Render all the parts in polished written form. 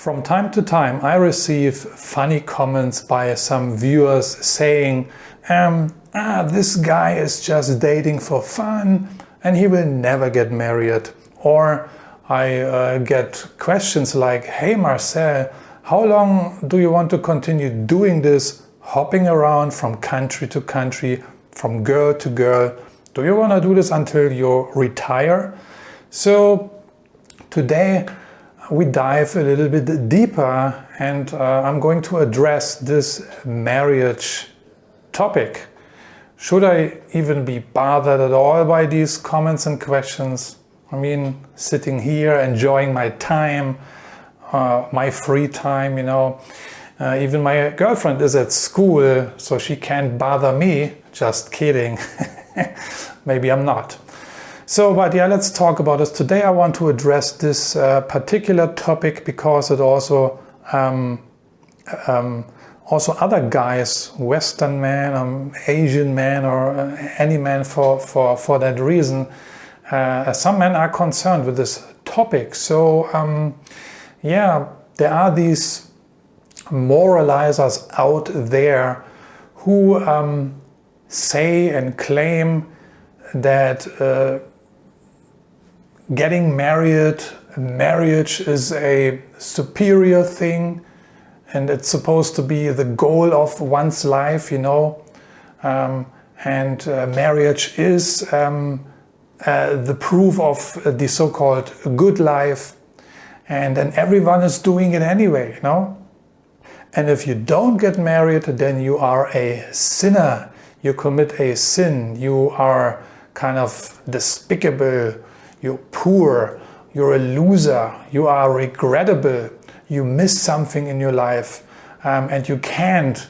From time to time, I receive funny comments by some viewers saying, this guy is just dating for fun and he will never get married. Or I get questions like, hey Marcel, how long do you want to continue doing this, hopping around from country to country, from girl to girl? Do you want to do this until you retire? So today we dive a little bit deeper and I'm going to address this marriage topic. Should I even be bothered at all by these comments and questions? I mean, sitting here, enjoying my time, my free time, you know. Even my girlfriend is at school, so she can't bother me. Just kidding. Maybe I'm not. So, but yeah, let's talk about this. Today I want to address this particular topic because it also other guys, Western man, Asian man, or any man for that reason, some men are concerned with this topic. So yeah, there are these moralizers out there who say and claim that getting marriage is a superior thing and it's supposed to be the goal of one's life, you know, and marriage is the proof of the so-called good life, and then everyone is doing it anyway, you know. And if you don't get married, then you are a sinner, you commit a sin, you are kind of despicable, you're poor, you're a loser, you are regrettable, you miss something in your life, and you can't,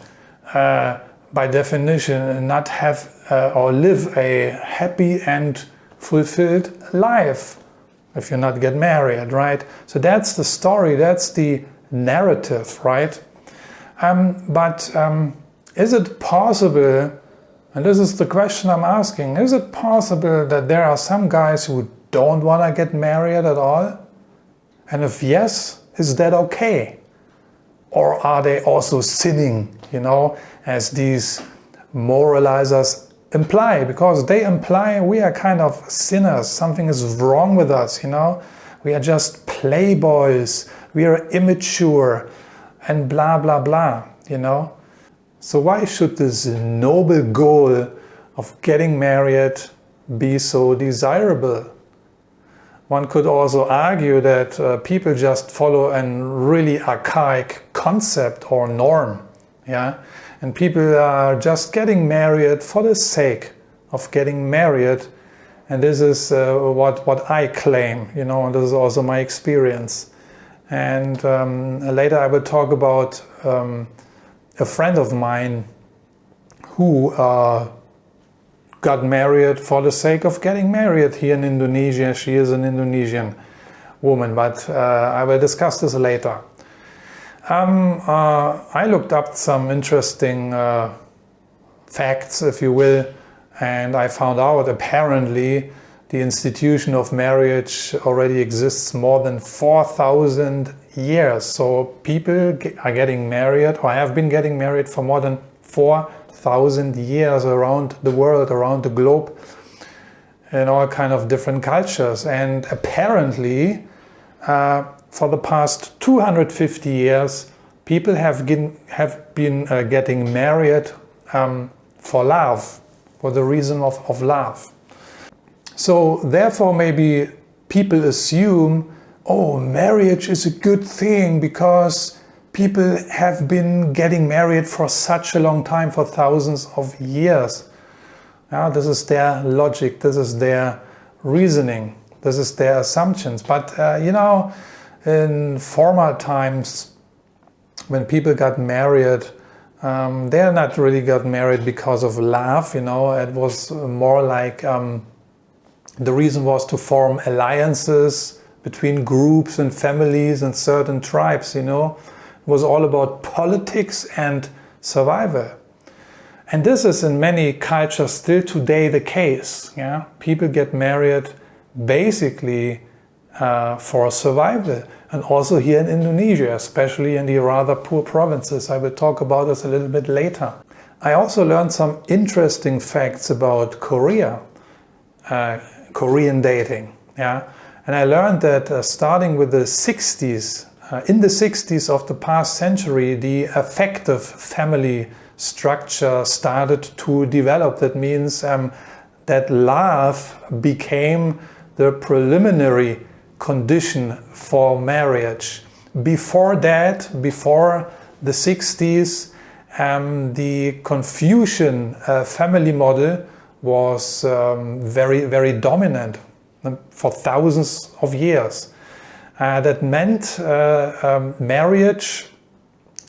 by definition, not have or live a happy and fulfilled life if you not get married, right? So that's the story, that's the narrative, right? But is it possible, and this is the question I'm asking, is it possible that there are some guys who don't want to get married at all? And if yes, is that okay? Or are they also sinning, you know, as these moralizers imply? Because they imply we are kind of sinners, something is wrong with us, you know. We are just playboys, we are immature, and blah, blah, blah, you know. So why should this noble goal of getting married be so desirable? One could also argue that people just follow a really archaic concept or norm, yeah? And people are just getting married for the sake of getting married. And this is what I claim, you know, and this is also my experience. And later I will talk about a friend of mine who got married for the sake of getting married here in Indonesia. She is an Indonesian woman, but I will discuss this later. I looked up some interesting facts, if you will, and I found out apparently the institution of marriage already exists more than 4,000 years. So people are getting married or have been getting married for more than 4,000 years around the world, around the globe, in all kind of different cultures. And apparently for the past 250 years people have been getting married for love, for the reason of love. So therefore maybe people assume, oh, marriage is a good thing because people have been getting married for such a long time, for thousands of years. This is their logic, this is their reasoning, this is their assumptions. But you know, in former times when people got married, they not really got married because of love, you know. It was more like the reason was to form alliances between groups and families and certain tribes, you know. It was all about politics and survival. And this is in many cultures still today the case. Yeah? People get married basically for survival. and also here in Indonesia, especially in the rather poor provinces. I will talk about this a little bit later. I also learned some interesting facts about Korea, Korean dating. Yeah, and I learned that starting with the 60s, in the 60s of the past century, the affective family structure started to develop. That means that love became the preliminary condition for marriage. Before that, before the 60s, the Confucian family model was very, very dominant for thousands of years. That meant marriage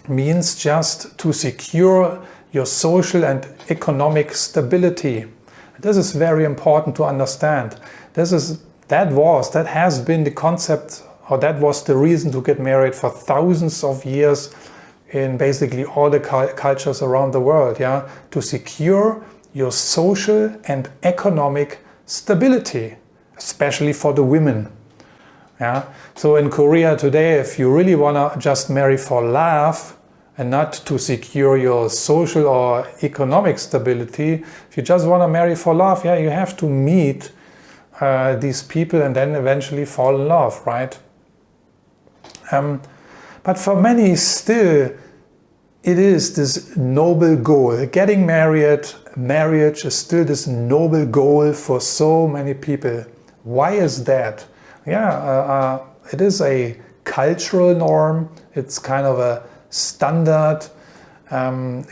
means just to secure your social and economic stability. This is very important to understand. That has been the concept, or that was the reason to get married for thousands of years in basically all the cultures around the world, yeah, to secure your social and economic stability, especially for the women. Yeah. So in Korea today, if you really want to just marry for love and not to secure your social or economic stability, if you just want to marry for love, yeah, you have to meet these people and then eventually fall in love, right? But for many still, it is this noble goal. Getting married, marriage is still this noble goal for so many people. Why is that? Yeah, it is a cultural norm. It's kind of a standard.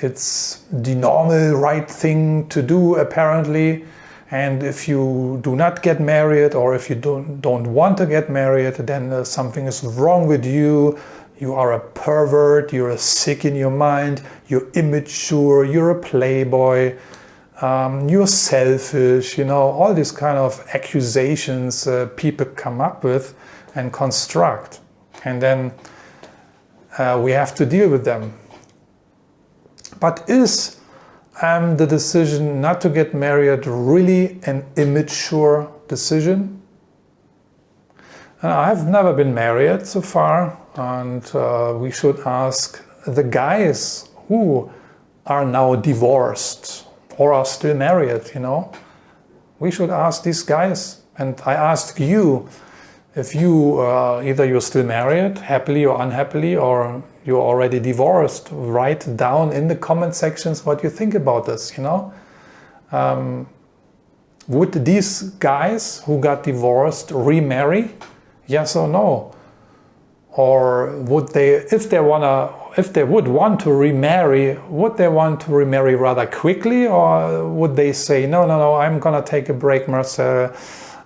It's the normal right thing to do, apparently. And if you do not get married, or if you don't want to get married, then something is wrong with you. You are a pervert, you're sick in your mind, you're immature, you're a playboy, you're selfish, you know, all these kind of accusations people come up with and construct. And then we have to deal with them. But is the decision not to get married really an immature decision? I've never been married so far, and we should ask the guys who are now divorced or are still married, you know. We should ask these guys, and I ask you, if you either you're still married, happily or unhappily, or you're already divorced, write down in the comment sections what you think about this, you know. Would these guys who got divorced remarry? Yes or no? Or would they, if they would want to remarry, would they want to remarry rather quickly, or would they say, no, I'm gonna take a break, Marcel.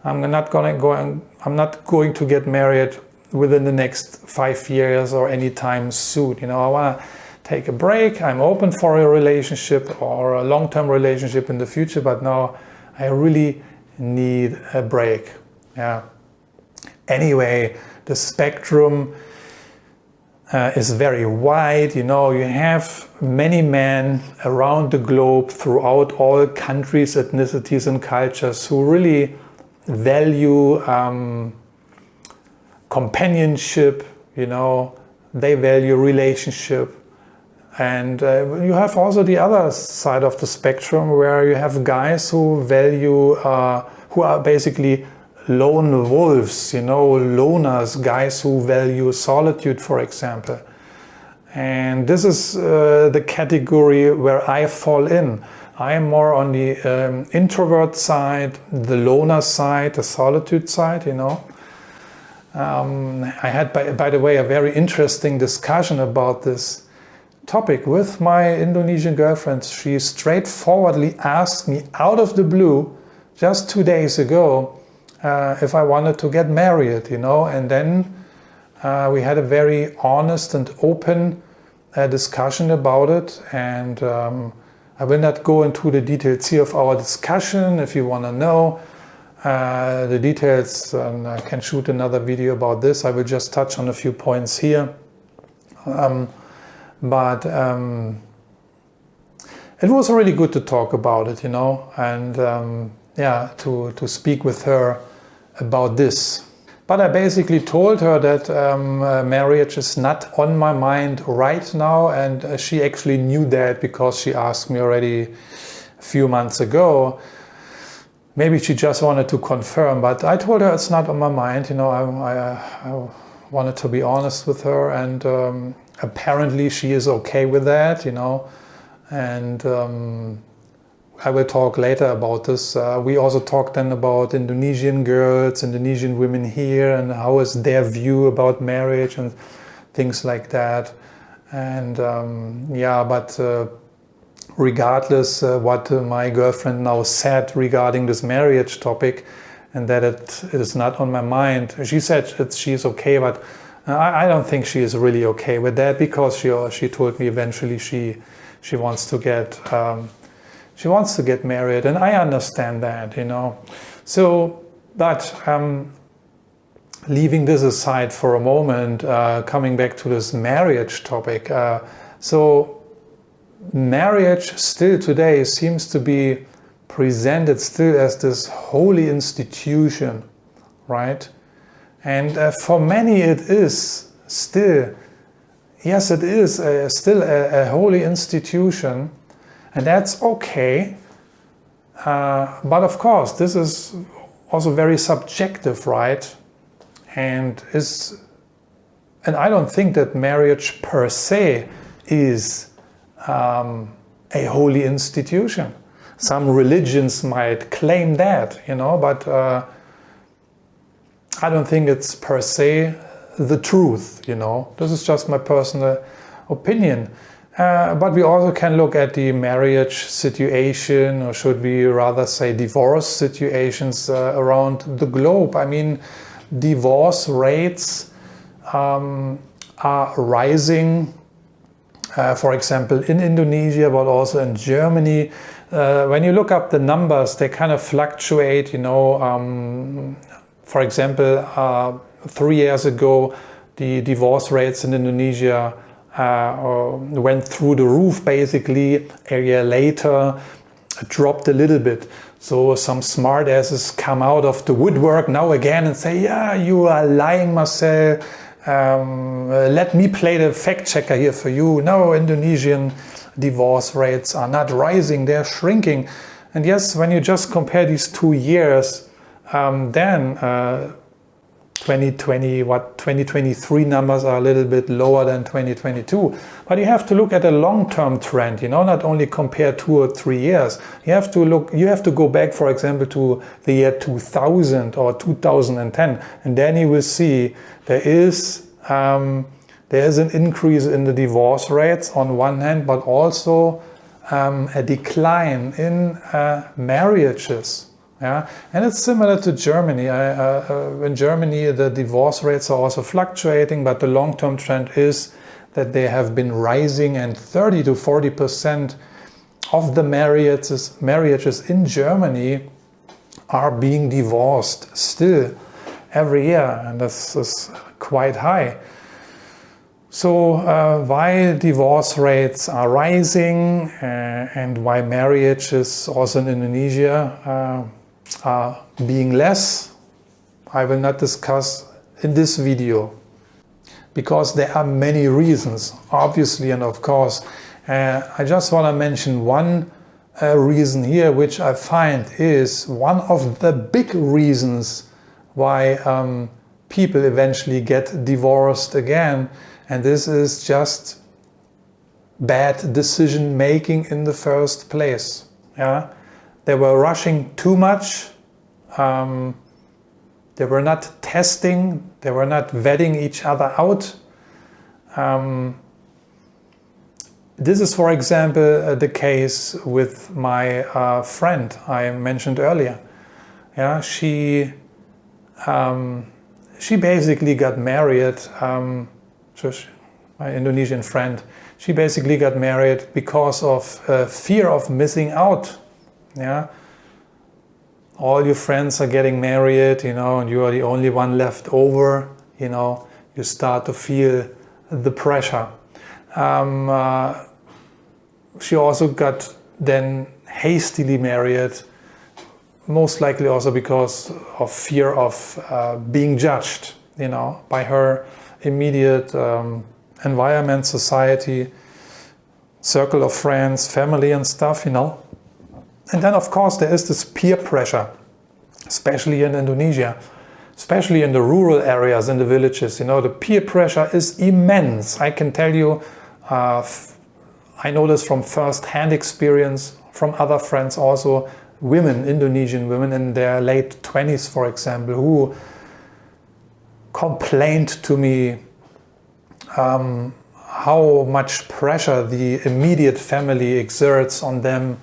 I'm not going to get married within the next 5 years or anytime soon. You know, I want to take a break. I'm open for a relationship or a long-term relationship in the future, but now I really need a break. Yeah. Anyway, the spectrum is very wide. You know, you have many men around the globe, throughout all countries, ethnicities, and cultures, who really value companionship, you know, they value relationship. And you have also the other side of the spectrum, where you have guys who value, who are basically lone wolves, you know, loners, guys who value solitude, for example. And this is the category where I fall in. I am more on the introvert side, the loner side, the solitude side, you know. I had, by the way, a very interesting discussion about this topic with my Indonesian girlfriend. She straightforwardly asked me out of the blue just 2 days ago if I wanted to get married, you know. And then we had a very honest and open discussion about it. And I will not go into the details here of our discussion. If you want to know the details, I can shoot another video about this. I will just touch on a few points here. But it was really good to talk about it, you know, and yeah, to speak with her about this. But I basically told her that marriage is not on my mind right now, and she actually knew that because she asked me already a few months ago. Maybe she just wanted to confirm, but I told her it's not on my mind. You know, I wanted to be honest with her, and apparently she is okay with that, you know, and I will talk later about this. We also talked then about Indonesian girls, Indonesian women here, and how is their view about marriage and things like that. And yeah, but regardless what my girlfriend now said regarding this marriage topic, and that it is not on my mind, she said she's okay, but I don't think she is really okay with that, because she told me eventually she wants to get married, and I understand that, you know. So, but leaving this aside for a moment, coming back to this marriage topic. So marriage still today seems to be presented still as this holy institution, right? And for many it is still, yes, it is still a holy institution, and that's okay. But of course, this is also very subjective, right? And I don't think that marriage per se is a holy institution. Some religions might claim that, you know, but I don't think it's per se the truth, you know. This is just my personal opinion. But we also can look at the marriage situation, or should we rather say divorce situations around the globe. I mean, divorce rates are rising, for example, in Indonesia, but also in Germany. When you look up the numbers, they kind of fluctuate, you know. For example, 3 years ago, the divorce rates in Indonesia went through the roof, basically. A year later, it dropped a little bit. So some smart asses come out of the woodwork now again and say, yeah, you are lying, Marcel. Let me play the fact checker here for you. No, Indonesian divorce rates are not rising, they're shrinking. And yes, when you just compare these 2 years, then 2023 numbers are a little bit lower than 2022. But you have to look at a long-term trend, you know, not only compare 2 or 3 years. You have to go back, for example, to the year 2000 or 2010, and then you will see there is an increase in the divorce rates on one hand, but also a decline in marriages. Yeah, and it's similar to Germany. In Germany, the divorce rates are also fluctuating, but the long-term trend is that they have been rising, and 30 to 40% of the marriages in Germany are being divorced still every year, and this is quite high. So why divorce rates are rising and why marriages also in Indonesia are being less, I will not discuss in this video, because there are many reasons, obviously, and of course. I just want to mention one reason here, which I find is one of the big reasons why people eventually get divorced again, and this is just bad decision making in the first place. Yeah, they were rushing too much. They were not testing. They were not vetting each other out. This is, for example, the case with my friend I mentioned earlier. Yeah, she basically got married. My Indonesian friend, she basically got married because of fear of missing out. Yeah, all your friends are getting married, you know, and you are the only one left over. You know, you start to feel the pressure. She also got then hastily married most likely also because of fear of being judged, you know, by her immediate environment, society, circle of friends, family and stuff, you know. And then of course there is this peer pressure, especially in Indonesia, especially in the rural areas, in the villages, you know, the peer pressure is immense. I can tell you, I know this from first-hand experience, from other friends also, women, Indonesian women in their late 20s, for example, who complained to me how much pressure the immediate family exerts on them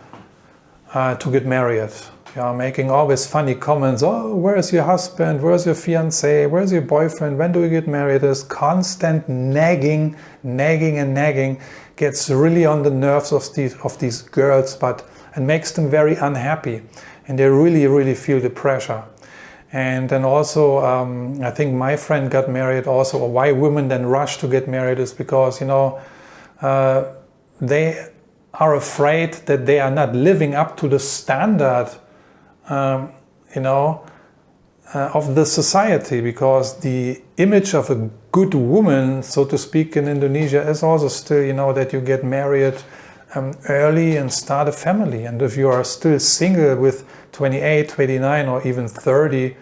to get married. You know, making always funny comments. Oh, where is your husband? Where's your fiancé? Where's your boyfriend? When do you get married? This constant nagging gets really on the nerves of these girls, and makes them very unhappy, and they really feel the pressure. And then also, I think my friend got married also, or why women then rush to get married is because, you know, they are afraid that they are not living up to the standard, you know, of the society, because the image of a good woman, so to speak, in Indonesia is also still, you know, that you get married early and start a family. And if you are still single with 28, 29 or even 30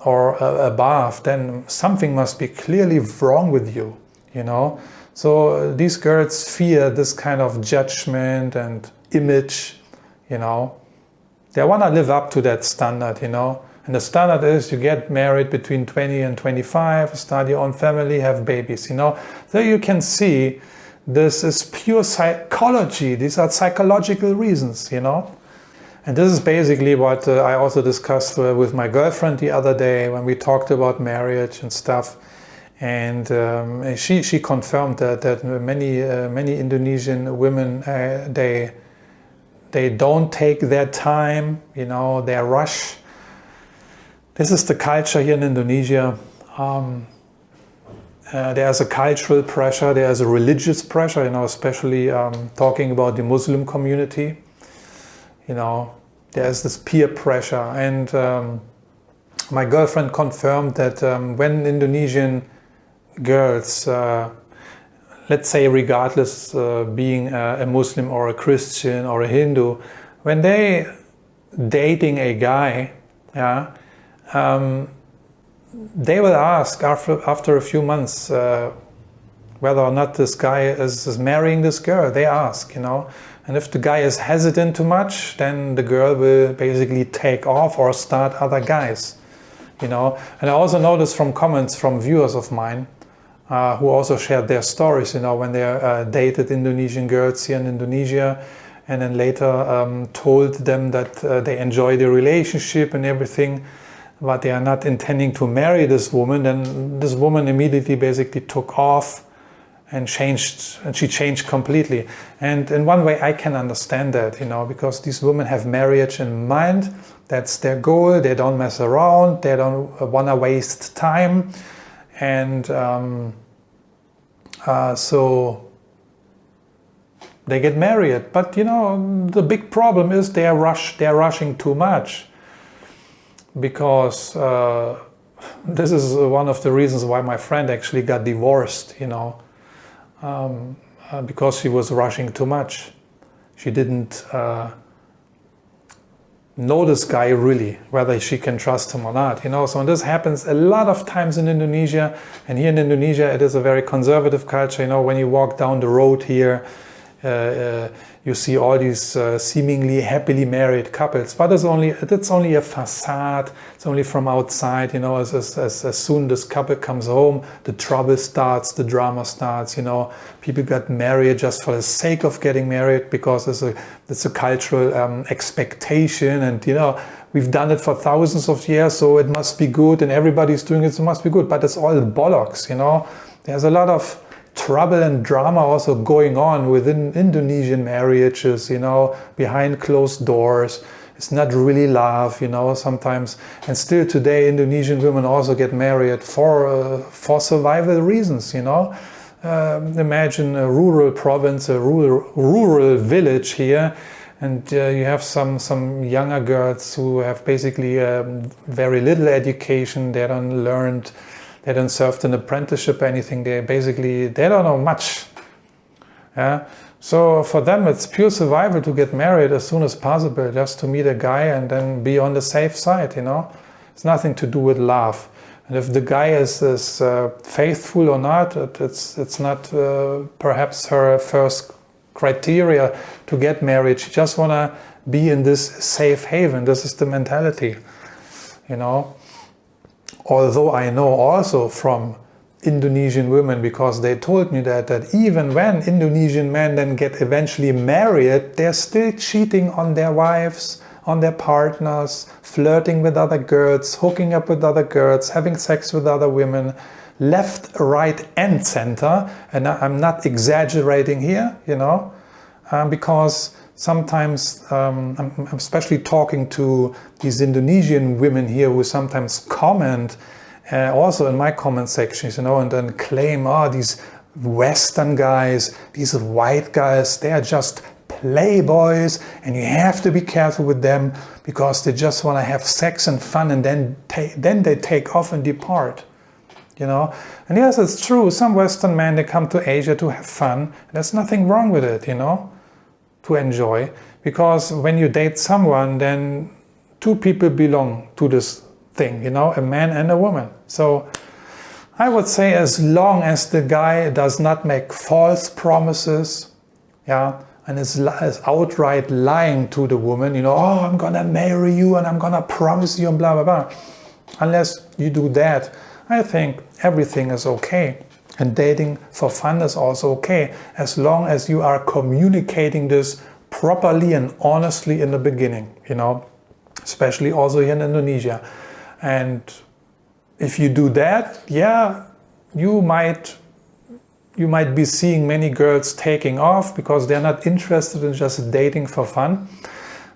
or above, then something must be clearly wrong with you, you know. So these girls fear this kind of judgment and image, you know. They want to live up to that standard, you know. And the standard is you get married between 20 and 25, start your own family, have babies, you know. So you can see this is pure psychology. These are psychological reasons, you know. And this is basically what I also discussed with my girlfriend the other day when we talked about marriage and stuff. And she confirmed that many Indonesian women, they don't take their time, you know, they rush. This is the culture here in Indonesia. There's a cultural pressure, there's a religious pressure, you know, especially talking about the Muslim community. You know, there's this peer pressure. And my girlfriend confirmed that when Indonesian girls, let's say regardless being a Muslim or a Christian or a Hindu, when they dating a guy, yeah, they will ask after a few months whether or not this guy is marrying this girl. They ask, you know, and if the guy is hesitant too much, then the girl will basically take off or start other guys, you know. And I also noticed from comments from viewers of mine who also shared their stories, you know, when they dated Indonesian girls here in Indonesia, and then later told them that they enjoy the relationship and everything, but they are not intending to marry this woman. Then this woman immediately basically took off and she changed completely. And in one way I can understand that, you know, because these women have marriage in mind. That's their goal. They don't mess around. They don't want to waste time. And so they get married. But, you know, the big problem is they're rushing too much. Because this is one of the reasons why my friend actually got divorced, you know, because she was rushing too much. She didn't know this guy really, whether she can trust him or not, you know. So this happens a lot of times in Indonesia, and here in Indonesia it is a very conservative culture, you know. When you walk down the road here, you see all these seemingly happily married couples, but it's only a facade. It's only from outside, you know. As soon this couple comes home, the trouble starts, the drama starts, you know. People got married just for the sake of getting married because it's a cultural expectation, and you know, we've done it for thousands of years, so it must be good, and everybody's doing it, so it must be good. But it's all bollocks, you know. There's a lot of trouble and drama also going on within Indonesian marriages, you know, behind closed doors. It's not really love, you know, sometimes. And still today, Indonesian women also get married for survival reasons, you know. Imagine a rural province, a rural village here, and you have some younger girls who have basically very little education. They don't serve an apprenticeship or anything. They don't know much. Yeah. So for them, it's pure survival to get married as soon as possible, just to meet a guy and then be on the safe side. It's nothing to do with love. And if the guy is faithful or not, it's not perhaps her first criteria to get married. She just want to be in this safe haven. This is the mentality, Although I know also from Indonesian women, because they told me that even when Indonesian men then get eventually married, they're still cheating on their wives, on their partners, flirting with other girls, hooking up with other girls, having sex with other women, left, right and center. And I'm not exaggerating here, because sometimes I'm especially talking to these Indonesian women here who sometimes comment also in my comment sections, and then claim, these Western guys, these white guys, they are just playboys and you have to be careful with them because they just want to have sex and fun, and then they take off and depart. And yes, it's true, some Western men, they come to Asia to have fun. There's nothing wrong with it, to enjoy, because when you date someone, then two people belong to this thing, a man and a woman. So I would say, as long as the guy does not make false promises, and is outright lying to the woman, I'm gonna marry you and I'm gonna promise you and blah blah blah. Unless you do that, I think everything is okay. And dating for fun is also okay, as long as you are communicating this properly and honestly in the beginning, especially also here in Indonesia. And if you do that, you might be seeing many girls taking off because they're not interested in just dating for fun.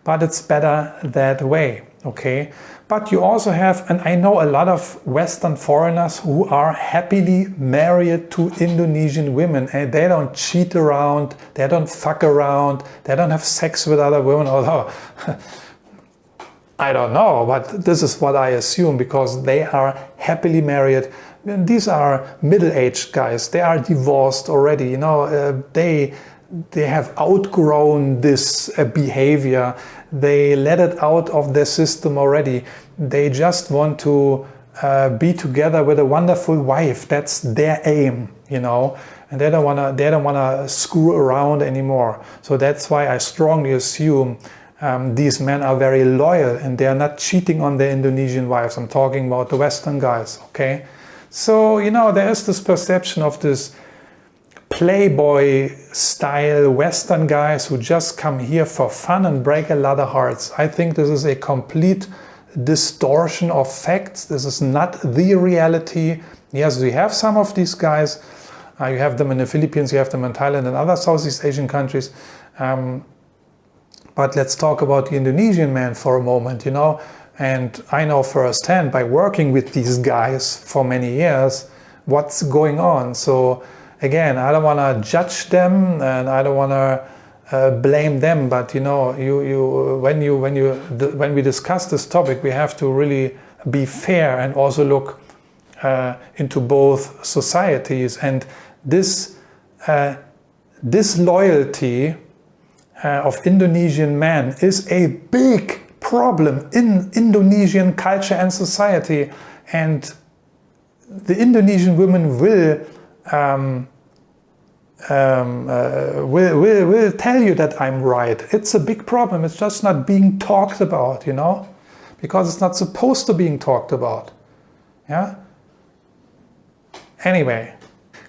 But it's better that way, okay? But you also have, and I know a lot of Western foreigners who are happily married to Indonesian women, and they don't cheat around, they don't fuck around, they don't have sex with other women, although I don't know, but this is what I assume, because they are happily married. These are middle-aged guys. They are divorced already. They have outgrown this behavior. They let it out of their system already. They just want to be together with a wonderful wife. That's their aim, and they don't wanna screw around anymore. So that's why I strongly assume these men are very loyal and they are not cheating on their Indonesian wives. I'm talking about the Western guys, okay? So, there is this perception of this playboy style Western guys who just come here for fun and break a lot of hearts. I think this is a complete distortion of facts. This is not the reality. Yes, we have some of these guys. You have them in the Philippines, you have them in Thailand and other Southeast Asian countries. But let's talk about the Indonesian man for a moment, And I know firsthand, by working with these guys for many years, what's going on. So again, I don't want to judge them and I don't want to blame them. But when we discuss this topic, we have to really be fair and also look into both societies. And this disloyalty of Indonesian men is a big problem in Indonesian culture and society, and the Indonesian women will tell you that I'm right. It's a big problem. It's just not being talked about, because it's not supposed to being talked about. Anyway,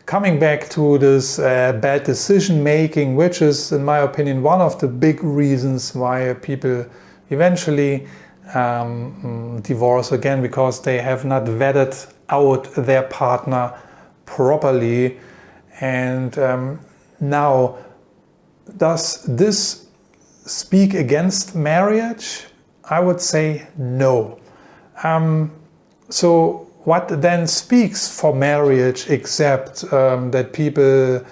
coming back to this bad decision making, which is, in my opinion, one of the big reasons why people eventually divorce again, because they have not vetted out their partner properly. And now, does this speak against marriage? I would say no. So what then speaks for marriage, except that people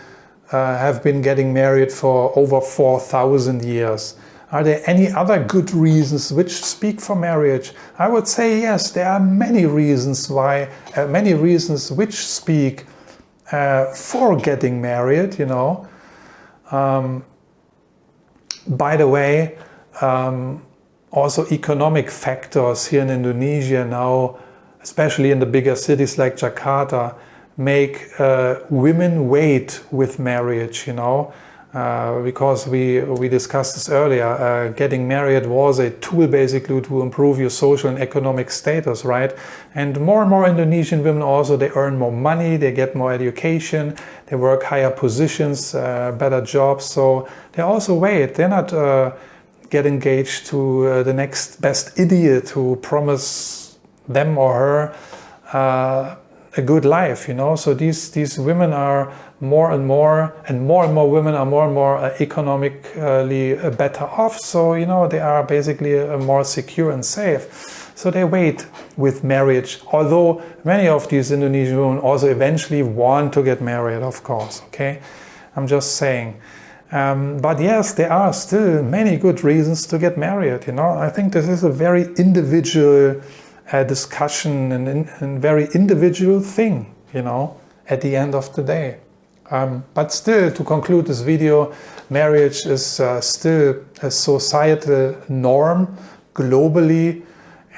have been getting married for over 4,000 years? Are there any other good reasons which speak for marriage? I would say yes, there are many reasons which speak for getting married, you know. By the way, also economic factors here in Indonesia now, especially in the bigger cities like Jakarta, make women wait with marriage, you know. Because we discussed this earlier, getting married was a tool basically to improve your social and economic status, right? And more Indonesian women also, they earn more money, they get more education, they work higher positions, better jobs, so they also wait. They're not get engaged to the next best idiot who promise them or her a good life, you know. So these women are more and more women are more and more economically better off. So, you know, they are basically more secure and safe. So they wait with marriage. Although many of these Indonesian women also eventually want to get married, of course. Okay, I'm just saying. But yes, there are still many good reasons to get married. You know, I think this is a very individual discussion and very individual thing, you know, at the end of the day. But still, to conclude this video, marriage is still a societal norm globally.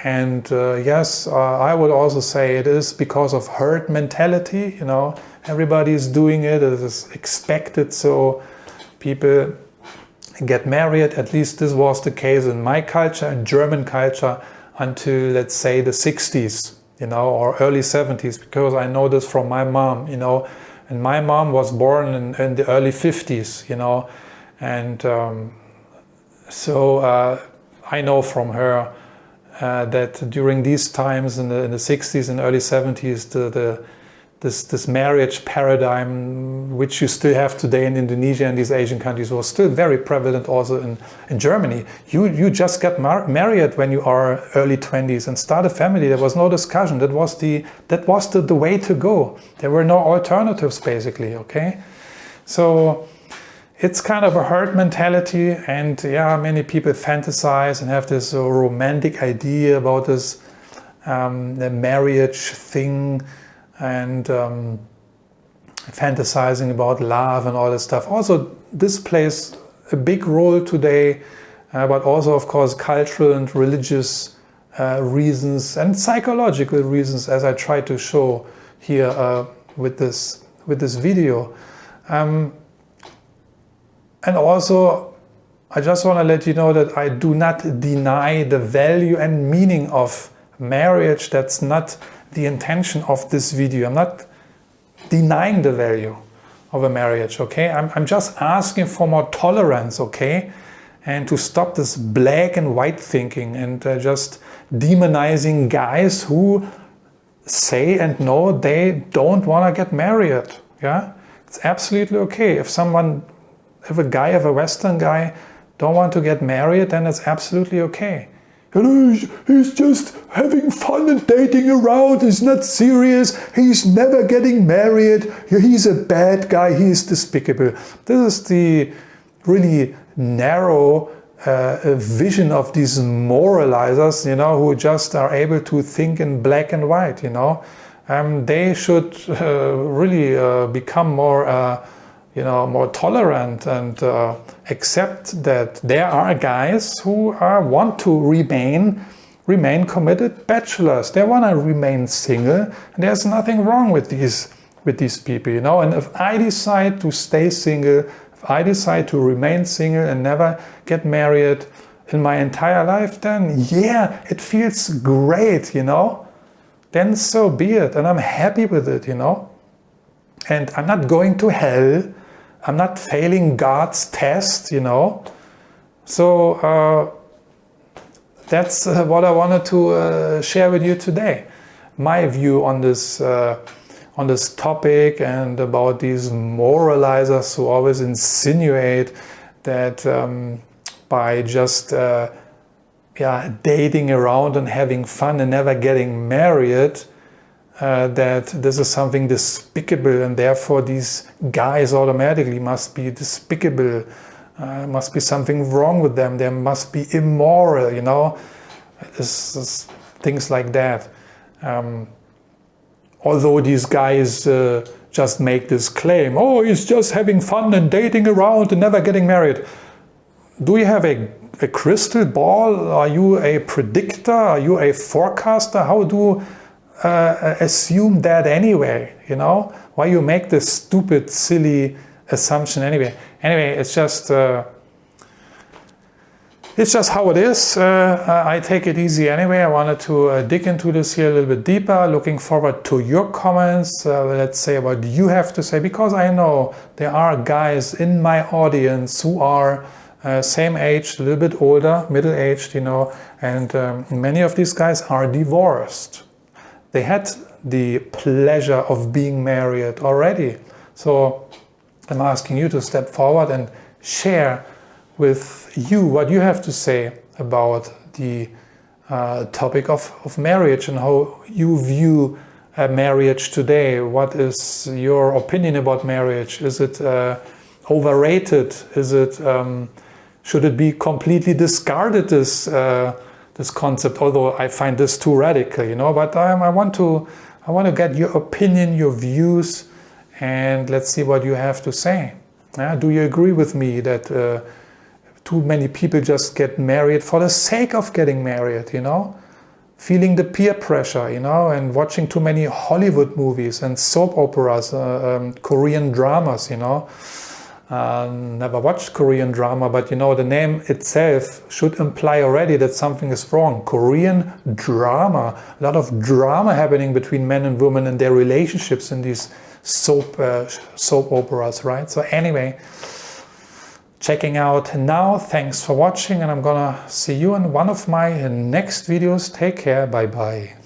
And yes, I would also say it is because of herd mentality, you know, everybody is doing it, it is expected, so people get married. At least this was the case in my culture, in German culture, until, let's say, the 60s, you know, or early 70s, because I know this from my mom, you know, and my mom was born in the early 50s, you know, and so I know from her that during these times in the 60s and early 70s, this marriage paradigm, which you still have today in Indonesia and these Asian countries, was still very prevalent also in Germany. You just got married when you are early 20s and start a family. There was no discussion. That was the way to go. There were no alternatives, basically. Okay, so it's kind of a herd mentality, and yeah, many people fantasize and have this romantic idea about this the marriage thing. And fantasizing about love and all this stuff. Also, this plays a big role today, but also, of course, cultural and religious reasons and psychological reasons, as I try to show here with this video. And also, I just want to let you know that I do not deny the value and meaning of marriage. That's not the intention of this video. I'm not denying the value of a marriage, okay? I'm just asking for more tolerance, okay? And to stop this black and white thinking and just demonizing guys who say and know they don't want to get married, yeah? It's absolutely okay. If a Western guy don't want to get married, then it's absolutely okay. He's just having fun and dating around, he's not serious, he's never getting married, he's a bad guy, he's despicable. This is the really narrow vision of these moralizers, you know, who just are able to think in black and white, you know. They should really become more more tolerant and accept that there are guys who want to remain committed bachelors. They want to remain single, and there's nothing wrong with these people, you know. And if I decide to stay single, if I decide to remain single and never get married in my entire life, then yeah, it feels great, you know. Then so be it, and I'm happy with it, you know. And I'm not going to hell. I'm not failing God's test, you know. So that's what I wanted to share with you today. My view on this topic, and about these moralizers who always insinuate that by just dating around and having fun and never getting married, that this is something despicable, and therefore these guys automatically must be despicable Must be something wrong with them. They must be immoral, you know. It's things like that. Although these guys just make this claim, oh, he's just having fun and dating around and never getting married. Do you have a crystal ball? Are you a predictor? Are you a forecaster? How do you assume that anyway? You know, why you make this stupid, silly assumption anyway? Anyway, it's just how it is. I take it easy anyway. I wanted to dig into this here a little bit deeper. Looking forward to your comments. Let's say what you have to say, because I know there are guys in my audience who are same age, a little bit older, middle-aged, you know, and many of these guys are divorced. They had the pleasure of being married already. So I'm asking you to step forward and share with you what you have to say about the topic of marriage and how you view marriage today. What is your opinion about marriage? Is it overrated? Is it should it be completely discarded, this concept? Although I find this too radical, you know. But I want to get your opinion, your views, and let's see what you have to say. Do you agree with me that too many people just get married for the sake of getting married, you know? Feeling the peer pressure, you know, and watching too many Hollywood movies and soap operas, Korean dramas, you know. Never watched Korean drama, but you know, the name itself should imply already that something is wrong. Korean drama, a lot of drama happening between men and women and their relationships in these soap operas, right? So anyway, checking out now. Thanks for watching, and I'm gonna see you in one of my next videos. Take care. Bye bye.